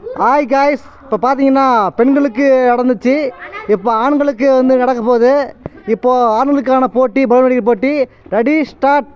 Hi guys, இப்போ பார்த்தீங்கன்னா பெண்களுக்கு நடந்துச்சு, இப்போ ஆண்களுக்கு வந்து நடக்க போகுது. இப்போது ஆண்களுக்கான போட்டி, பலூன் அடிக்கிற போட்டி. Ready start.